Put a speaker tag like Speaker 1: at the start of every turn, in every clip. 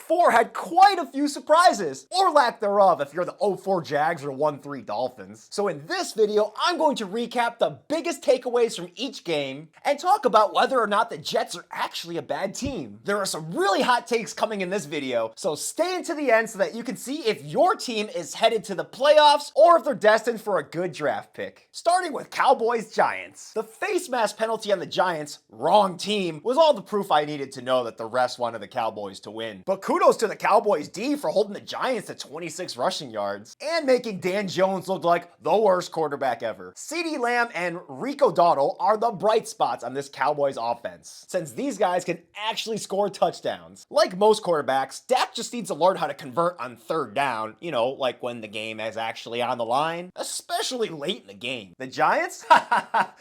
Speaker 1: 4 had quite a few surprises, or lack thereof if you're the 0-4 Jags or 1-3 Dolphins. So in this video, I'm going to recap the biggest takeaways from each game and talk about whether or not the Jets are actually a bad team. There are some really hot takes coming in this video, so stay until the end so that you can see if your team is headed to the playoffs or if they're destined for a good draft pick. Starting with Cowboys Giants. The face mask penalty on the Giants, wrong team, was all the proof I needed to know that the refs wanted the Cowboys to win. But kudos to the Cowboys D for holding the Giants to 26 rushing yards and making Dan Jones look like the worst quarterback ever. CeeDee Lamb and Rico Dowdle are the bright spots on this Cowboys offense, since these guys can actually score touchdowns. Like most quarterbacks, Dak just needs to learn how to convert on third down, like when the game is actually on the line, especially late in the game. The Giants?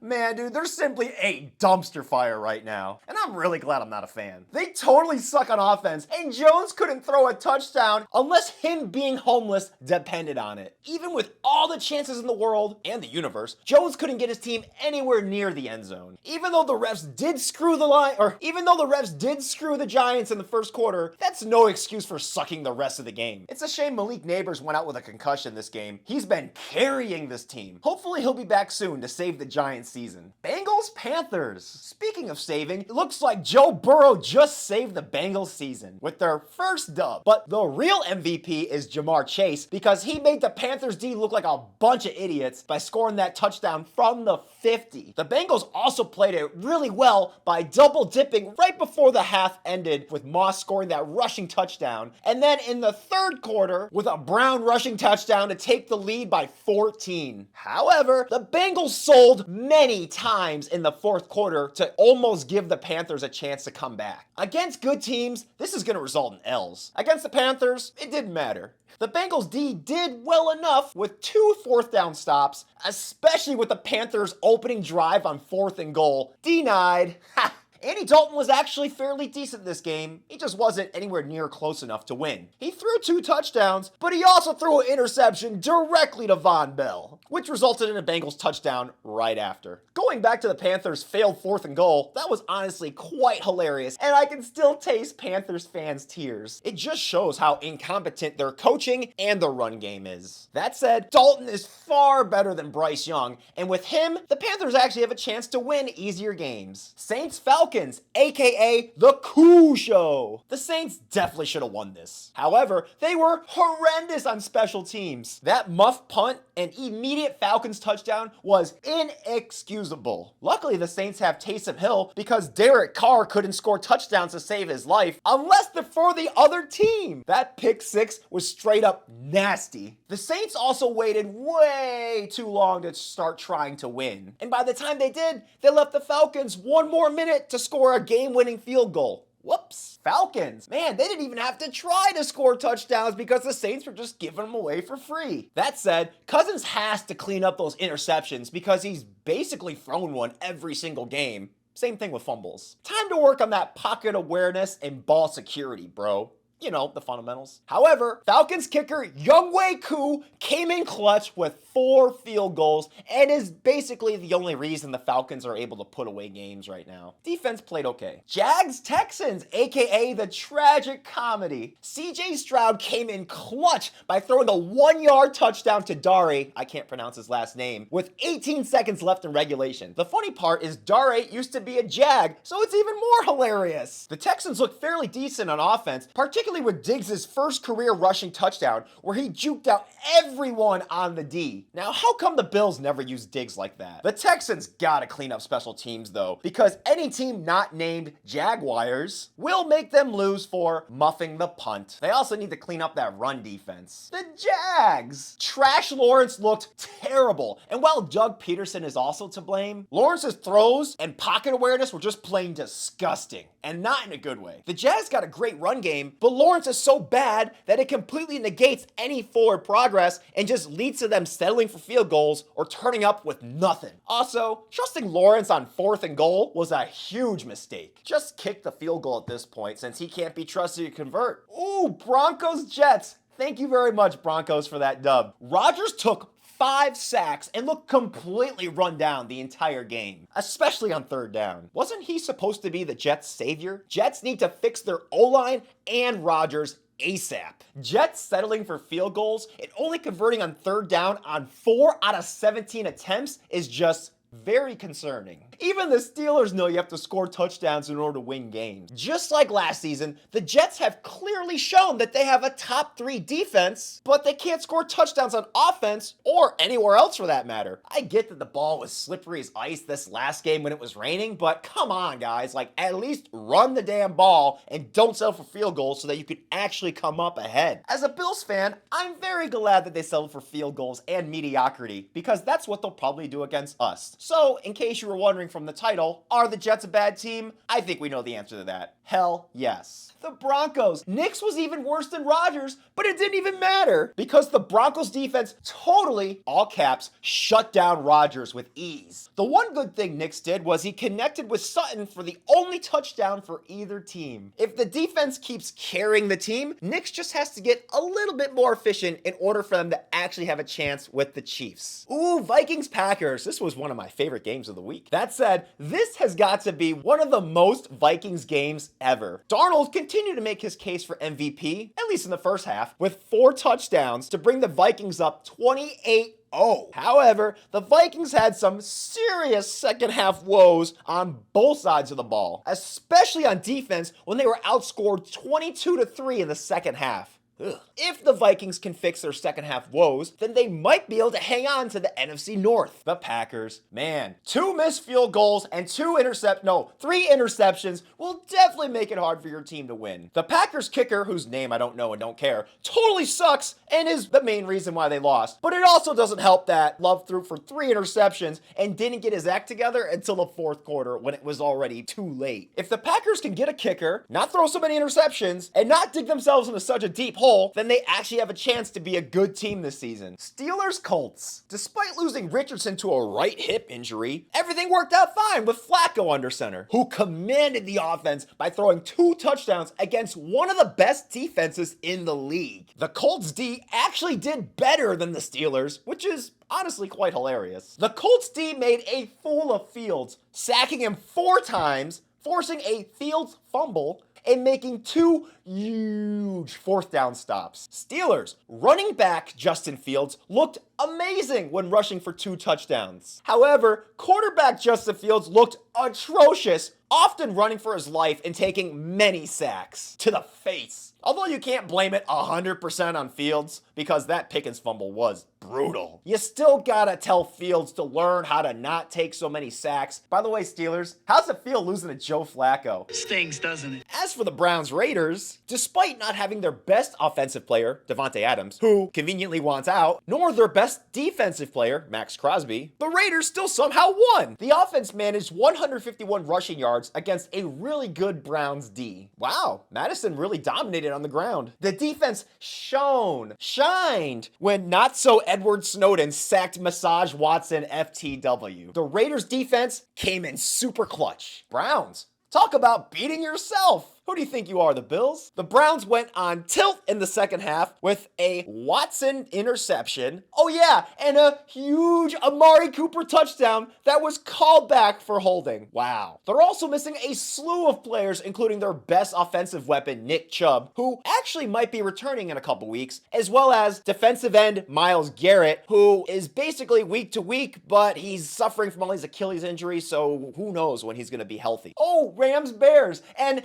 Speaker 1: Man, dude, they're simply a dumpster fire right now, and I'm really glad I'm not a fan. They totally suck on offense, and Jones couldn't throw a touchdown unless him being homeless depended on it. Even with all the chances in the world and the universe, Jones couldn't get his team anywhere near the end zone. Even though the refs did screw the Giants in the first quarter, that's no excuse for sucking the rest of the game. It's a shame Malik Neighbors went out with a concussion this game. He's been carrying this team. Hopefully he'll be back soon to save the Giants season. Bengals Panthers. Speaking of saving, it looks like Joe Burrow just saved the Bengals season with their first dub. But the real MVP is Jamar Chase because he made the Panthers D look like a bunch of idiots by scoring that touchdown from the 50. The Bengals also played it really well by double dipping right before the half ended with Moss scoring that rushing touchdown, and then in the third quarter with a Brown rushing touchdown to take the lead by 14. However, the Bengals sold many times in the fourth quarter to almost give the Panthers a chance to come back. Against good teams, this is going to result in L's. Against the Panthers, it didn't matter. The Bengals D did well enough with 2 fourth down stops, especially with the Panthers' opening drive on 4th and goal. Denied. Ha! Andy Dalton was actually fairly decent this game. He just wasn't anywhere near close enough to win. He threw 2 touchdowns, but he also threw an interception directly to Von Bell, which resulted in a Bengals touchdown right after. Going back to the Panthers' failed 4th and goal, that was honestly quite hilarious, and I can still taste Panthers fans' tears. It just shows how incompetent their coaching and their run game is. That said, Dalton is far better than Bryce Young, and with him, the Panthers actually have a chance to win easier games. Saints Falcons, aka the Coup Show. The Saints definitely should have won this. However, they were horrendous on special teams. That muff punt and immediate Falcons touchdown was inexcusable. Luckily, the Saints have Taysom Hill because Derek Carr couldn't score touchdowns to save his life unless they're for the other team. That pick 6 was straight up nasty. The Saints also waited way too long to start trying to win. And by the time they did, they left the Falcons 1 more minute to score a game-winning field goal. Whoops. Falcons. Man, they didn't even have to try to score touchdowns because the Saints were just giving them away for free. That said, Cousins has to clean up those interceptions because he's basically thrown one every single game. Same thing with fumbles. Time to work on that pocket awareness and ball security, bro. The fundamentals. However, Falcons kicker Younghoe Koo came in clutch with 4 field goals and is basically the only reason the Falcons are able to put away games right now. Defense played okay. Jags Texans, aka the tragic comedy. CJ Stroud came in clutch by throwing a 1-yard touchdown to Dare, I can't pronounce his last name, with 18 seconds left in regulation. The funny part is Dare used to be a Jag, so it's even more hilarious. The Texans look fairly decent on offense, particularly with Diggs' first career rushing touchdown where he juked out everyone on the D. Now, how come the Bills never use Diggs like that? The Texans gotta clean up special teams though, because any team not named Jaguars will make them lose for muffing the punt. They also need to clean up that run defense. The Jags! Trash Lawrence looked terrible, and while Doug Peterson is also to blame, Lawrence's throws and pocket awareness were just plain disgusting, and not in a good way. The Jags got a great run game, but Lawrence is so bad that it completely negates any forward progress and just leads to them settling for field goals or turning up with nothing. Also, trusting Lawrence on 4th and goal was a huge mistake. Just kick the field goal at this point since he can't be trusted to convert. Ooh, Broncos Jets. Thank you very much, Broncos, for that dub. Rodgers took 5 sacks and looked completely run down the entire game, especially on third down. Wasn't he supposed to be the Jets' savior? Jets need to fix their O-line and Rodgers ASAP. Jets settling for field goals and only converting on third down on 4 out of 17 attempts is just very concerning. Even the Steelers know you have to score touchdowns in order to win games. Just like last season, the Jets have clearly shown that they have a top 3 defense, but they can't score touchdowns on offense or anywhere else for that matter. I get that the ball was slippery as ice this last game when it was raining, but come on guys, like at least run the damn ball and don't settle for field goals so that you can actually come up ahead. As a Bills fan, I'm very glad that they settled for field goals and mediocrity because that's what they'll probably do against us. So, in case you were wondering from the title, are the Jets a bad team? I think we know the answer to that. Hell yes. The Broncos. Nix was even worse than Rodgers, but it didn't even matter because the Broncos defense totally, all caps, shut down Rodgers with ease. The one good thing Nix did was he connected with Sutton for the only touchdown for either team. If the defense keeps carrying the team, Nix just has to get a little bit more efficient in order for them to actually have a chance with the Chiefs. Ooh, Vikings Packers. This was one of my favorite games of the week. That said, this has got to be one of the most Vikings games ever. Darnold continued to make his case for MVP, at least in the first half, with 4 touchdowns to bring the Vikings up 28-0. However, the Vikings had some serious second half woes on both sides of the ball, especially on defense when they were outscored 22-3 in the second half. Ugh. If the Vikings can fix their second half woes, then they might be able to hang on to the NFC North. The Packers, man, 2 missed field goals and 3 interceptions will definitely make it hard for your team to win. The Packers kicker, whose name I don't know and don't care, totally sucks and is the main reason why they lost. But it also doesn't help that Love threw for 3 interceptions and didn't get his act together until the fourth quarter when it was already too late. If the Packers can get a kicker, not throw so many interceptions, and not dig themselves into such a deep hole, then they actually have a chance to be a good team this season. Steelers Colts. Despite losing Richardson to a right hip injury, everything worked out fine with Flacco under center, who commanded the offense by throwing 2 touchdowns against one of the best defenses in the league. The Colts D actually did better than the Steelers, which is honestly quite hilarious. The Colts D made a fool of Fields, sacking him 4 times, forcing a Fields fumble, and making 2 huge fourth down stops. Steelers running back Justin Fields looked amazing when rushing for 2 touchdowns. However, quarterback Justin Fields looked atrocious, often running for his life and taking many sacks to the face. Although you can't blame it 100% on Fields because that Pickens fumble was brutal. You still gotta tell Fields to learn how to not take so many sacks. By the way, Steelers, how's it feel losing to Joe Flacco?
Speaker 2: Stings, doesn't it?
Speaker 1: As for the Browns Raiders, despite not having their best offensive player, Devontae Adams, who conveniently wants out, nor their best defensive player, Max Crosby, the Raiders still somehow won. The offense managed 151 rushing yards against a really good Browns D. Wow, Madison really dominated on the ground. The defense shined when not so Edward Snowden sacked Massage Watson FTW. The Raiders defense came in super clutch. Browns, talk about beating yourself. Who do you think you are, the Bills? The Browns went on tilt in the second half with a Watson interception. Oh yeah, and a huge Amari Cooper touchdown that was called back for holding. Wow. They're also missing a slew of players, including their best offensive weapon, Nick Chubb, who actually might be returning in a couple weeks, as well as defensive end Myles Garrett, who is basically week to week, but he's suffering from all these Achilles injuries, so who knows when he's going to be healthy. Oh, Rams-Bears, and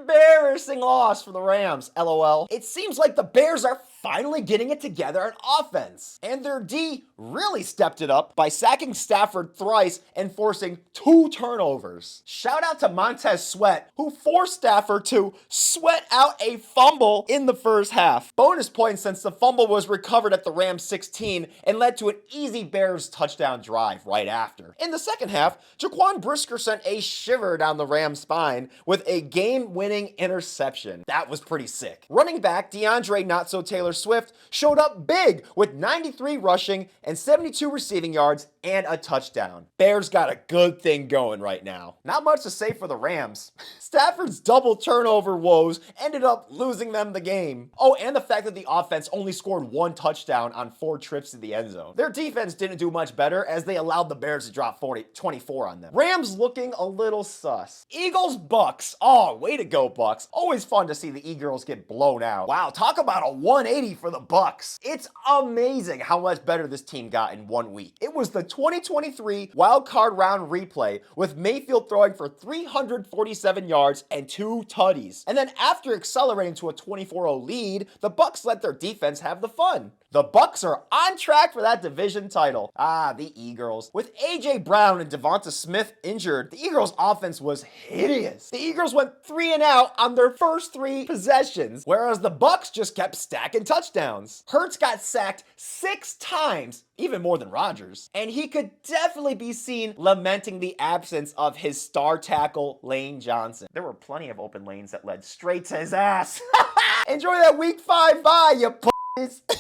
Speaker 1: embarrassing loss for the Rams, LOL. It seems like the Bears are finally getting it together on offense, and their D really stepped it up by sacking Stafford thrice and forcing 2 turnovers. Shout out to Montez Sweat, who forced Stafford to sweat out a fumble in the first half. Bonus points since the fumble was recovered at the Rams 16 and led to an easy Bears touchdown drive right after. In the second half, Jaquan Brisker sent a shiver down the Rams' spine with a game-winning game-winning interception. That was pretty sick. Running back DeAndre Not-So-Taylor Swift showed up big with 93 rushing and 72 receiving yards and a touchdown. Bears got a good thing going right now. Not much to say for the Rams. Stafford's double turnover woes ended up losing them the game. Oh, and the fact that the offense only scored 1 touchdown on 4 trips to the end zone. Their defense didn't do much better as they allowed the Bears to drop 24 on them. Rams looking a little sus. Eagles Bucks. Oh, way to go, Bucks. Always fun to see the Eagles get blown out. Wow, talk about a 180 for the Bucks. It's amazing how much better this team got in 1 week. It was the 2023 wild card round replay with Mayfield throwing for 347 yards and 2 tutties. And then after accelerating to a 24-0 lead, the Bucks let their defense have the fun. The Bucks are on track for that division title. The Eagles. With A.J. Brown and Devonta Smith injured, the Eagles' offense was hideous. The Eagles went 3 and out on their first 3 possessions, whereas the Bucks just kept stacking touchdowns. Hurts got sacked 6 times, even more than Rodgers, and he could definitely be seen lamenting the absence of his star tackle, Lane Johnson. There were plenty of open lanes that led straight to his ass. Enjoy that week 5 bye, you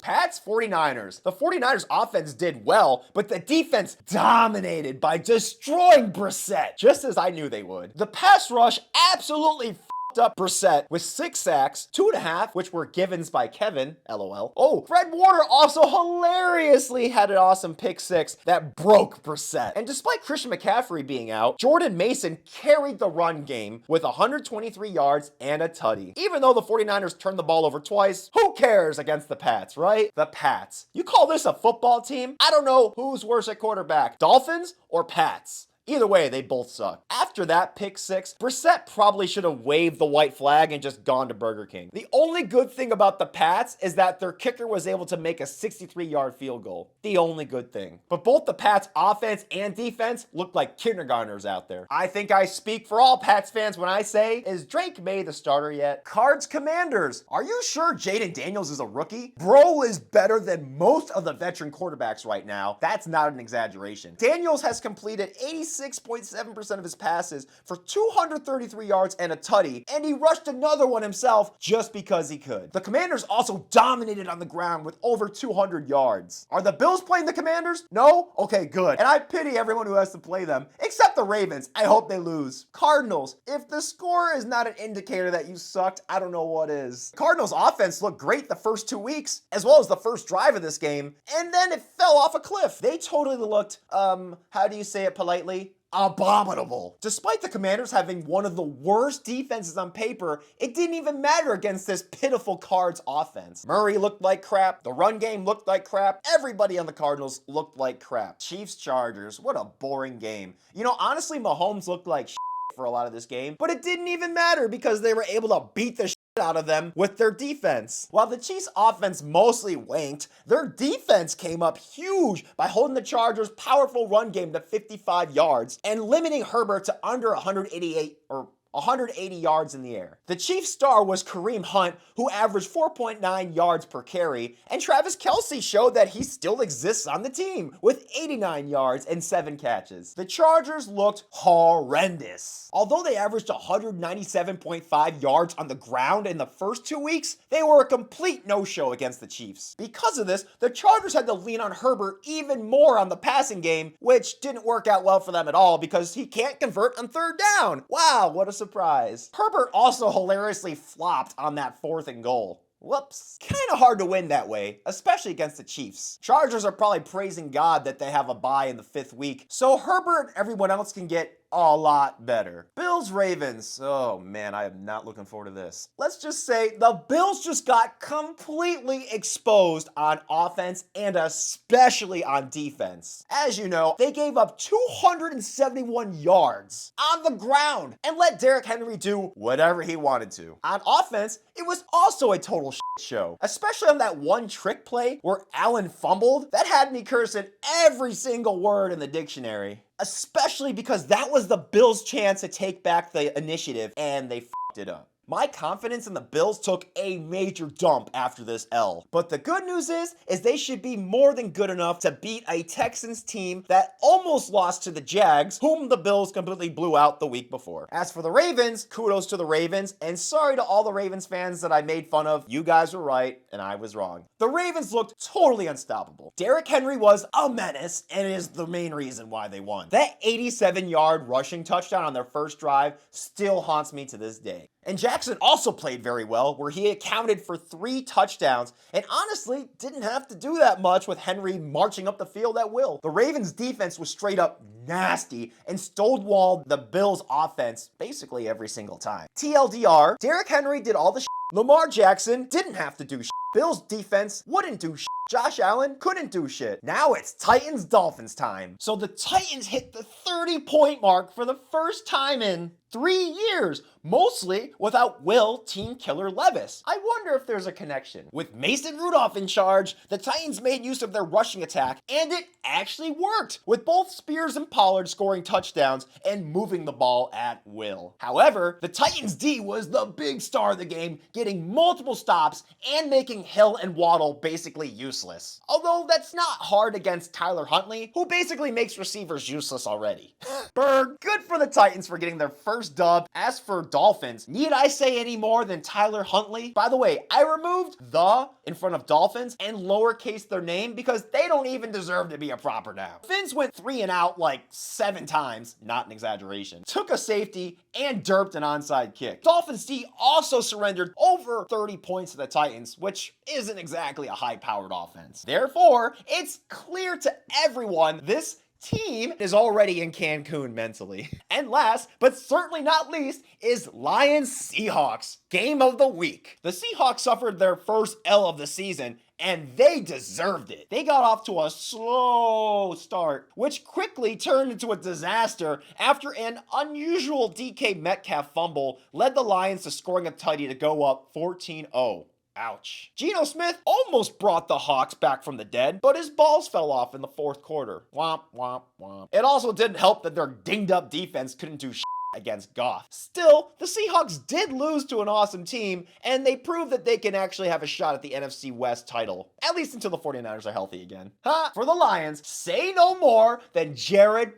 Speaker 1: Pats 49ers. The 49ers offense did well, but the defense dominated by destroying Brissett, just as I knew they would. The pass rush absolutely up Brissett with 6 sacks, 2.5, which were givens by Kevin, LOL. Oh, Fred Warner also hilariously had an awesome pick 6 that broke Brissett. And despite Christian McCaffrey being out, Jordan Mason carried the run game with 123 yards and a tutty. Even though the 49ers turned the ball over twice, who cares against the Pats, right? The Pats. You call this a football team? I don't know who's worse at quarterback, Dolphins or Pats. Either way, they both suck. After that pick 6, Brissett probably should have waved the white flag and just gone to Burger King. The only good thing about the Pats is that their kicker was able to make a 63-yard field goal. The only good thing. But both the Pats offense and defense looked like kindergartners out there. I think I speak for all Pats fans when I say, is Drake May the starter yet? Cards Commanders. Are you sure Jaden Daniels is a rookie? Bro is better than most of the veteran quarterbacks right now. That's not an exaggeration. Daniels has completed 86.7% of his passes for 233 yards and a tutty, and he rushed another one himself just because he could. The Commanders also dominated on the ground with over 200 yards. Are the Bills playing the Commanders? No? Okay, good. And I pity everyone who has to play them, except the Ravens. I hope they lose. Cardinals. If the score is not an indicator that you sucked, I don't know what is. Cardinals offense looked great the first 2 weeks, as well as the first drive of this game, and then it fell off a cliff. They totally looked, how do you say it politely? Abominable. Despite the Commanders having one of the worst defenses on paper, it didn't even matter against this pitiful Cards offense. Murray looked like crap. The run game looked like crap. Everybody on the Cardinals looked like crap. Chiefs Chargers, what a boring game. You know, honestly, Mahomes looked like shit for a lot of this game, but it didn't even matter because they were able to beat the shit out of them with their defense. While the Chiefs offense mostly wanked, their defense came up huge by holding the Chargers' powerful run game to 55 yards and limiting Herbert to under 180 yards in the air. The Chiefs' star was Kareem Hunt, who averaged 4.9 yards per carry, and Travis Kelce showed that he still exists on the team with 89 yards and 7 catches. The Chargers looked horrendous. Although they averaged 197.5 yards on the ground in the first 2 weeks, they were a complete no-show against the Chiefs. Because of this, the Chargers had to lean on Herbert even more on the passing game, which didn't work out well for them at all because he can't convert on 3rd down. Wow, what a surprise. Herbert also hilariously flopped on that 4th and goal. Whoops. Kind of hard to win that way, especially against the Chiefs. Chargers are probably praising God that they have a bye in the 5th week, so Herbert and everyone else can get a lot better. Bills Ravens. Oh man, I am not looking forward to this. Let's just say the Bills just got completely exposed on offense and especially on defense. As you know, they gave up 271 yards on the ground and let Derrick Henry do whatever he wanted to. On offense, it was also a total shit show, especially on that one trick play where Allen fumbled. That had me cursing every single word in the dictionary. Especially because that was the Bills' chance to take back the initiative, and they f***ed it up. My confidence in the Bills took a major dump after this L. But the good news is they should be more than good enough to beat a Texans team that almost lost to the Jags, whom the Bills completely blew out the week before. As for the Ravens, kudos to the Ravens, and sorry to all the Ravens fans that I made fun of. You guys were right, and I was wrong. The Ravens looked totally unstoppable. Derrick Henry was a menace, and is the main reason why they won. That 87-yard rushing touchdown on their first drive still haunts me to this day. And Jackson also played very well, where he accounted for 3 touchdowns, and honestly didn't have to do that much with Henry marching up the field at will. The Ravens' defense was straight up nasty and stonewalled the Bills' offense basically every single time. TLDR, Derrick Henry did all the shit. Lamar Jackson didn't have to do shit. Bills' defense wouldn't do shit. Josh Allen couldn't do shit. Now it's Titans-Dolphins time. So the Titans hit the 30-point mark for the first time in 3 years, mostly without Will Team Killer Levis. I wonder if there's a connection. With Mason Rudolph in charge, the Titans made use of their rushing attack, and it actually worked, with both Spears and Pollard scoring touchdowns and moving the ball at will. However, the Titans D was the big star of the game, getting multiple stops and making Hill and Waddle basically useless. Although that's not hard against Tyler Huntley, who basically makes receivers useless already. Bird, good for the Titans for getting their first dub. As for Dolphins, need I say any more than Tyler Huntley? By the way, I removed the in front of Dolphins and lowercase their name because they don't even deserve to be a proper noun. Fins went 3 and out like 7 times, not an exaggeration. Took a safety and derped an onside kick. Dolphins D also surrendered over 30 points to the Titans, which isn't exactly a high-powered offense. Therefore, it's clear to everyone this team is already in Cancun mentally. And last, but certainly not least, is Lions-Seahawks, game of the week. The Seahawks suffered their first L of the season, and they deserved it. They got off to a slow start, which quickly turned into a disaster after an unusual DK Metcalf fumble led the Lions to scoring a tutty to go up 14-0. Ouch. Geno Smith almost brought the Hawks back from the dead, but his balls fell off in the fourth quarter. Womp, womp, womp. It also didn't help that their dinged up defense couldn't do shit against Goff. Still, the Seahawks did lose to an awesome team, and they proved that they can actually have a shot at the NFC West title, at least until the 49ers are healthy again. For the Lions, say no more than Jared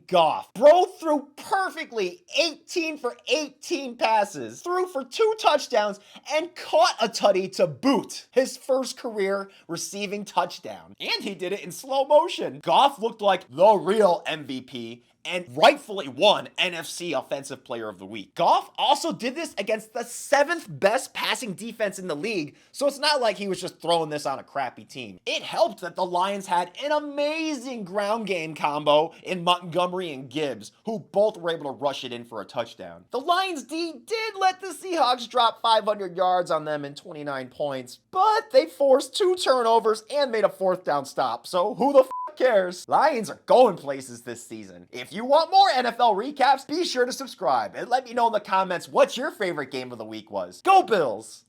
Speaker 1: Goff. Bro threw perfectly 18 for 18 passes, threw for 2 touchdowns, and caught a tutty to boot. His first career receiving touchdown. And he did it in slow motion. Goff looked like the real MVP and rightfully won NFC Offensive Player of the Week. Goff also did this against the 7th best passing defense in the league, so it's not like he was just throwing this on a crappy team. It helped that the Lions had an amazing ground game combo in Montgomery and Gibbs, who both were able to rush it in for a touchdown. The Lions D did let the Seahawks drop 500 yards on them in 29 points, but they forced 2 turnovers and made a 4th down stop, so who the cares? Lions are going places this season. If you want more NFL recaps, be sure to subscribe and let me know in the comments what your favorite game of the week was. Go Bills!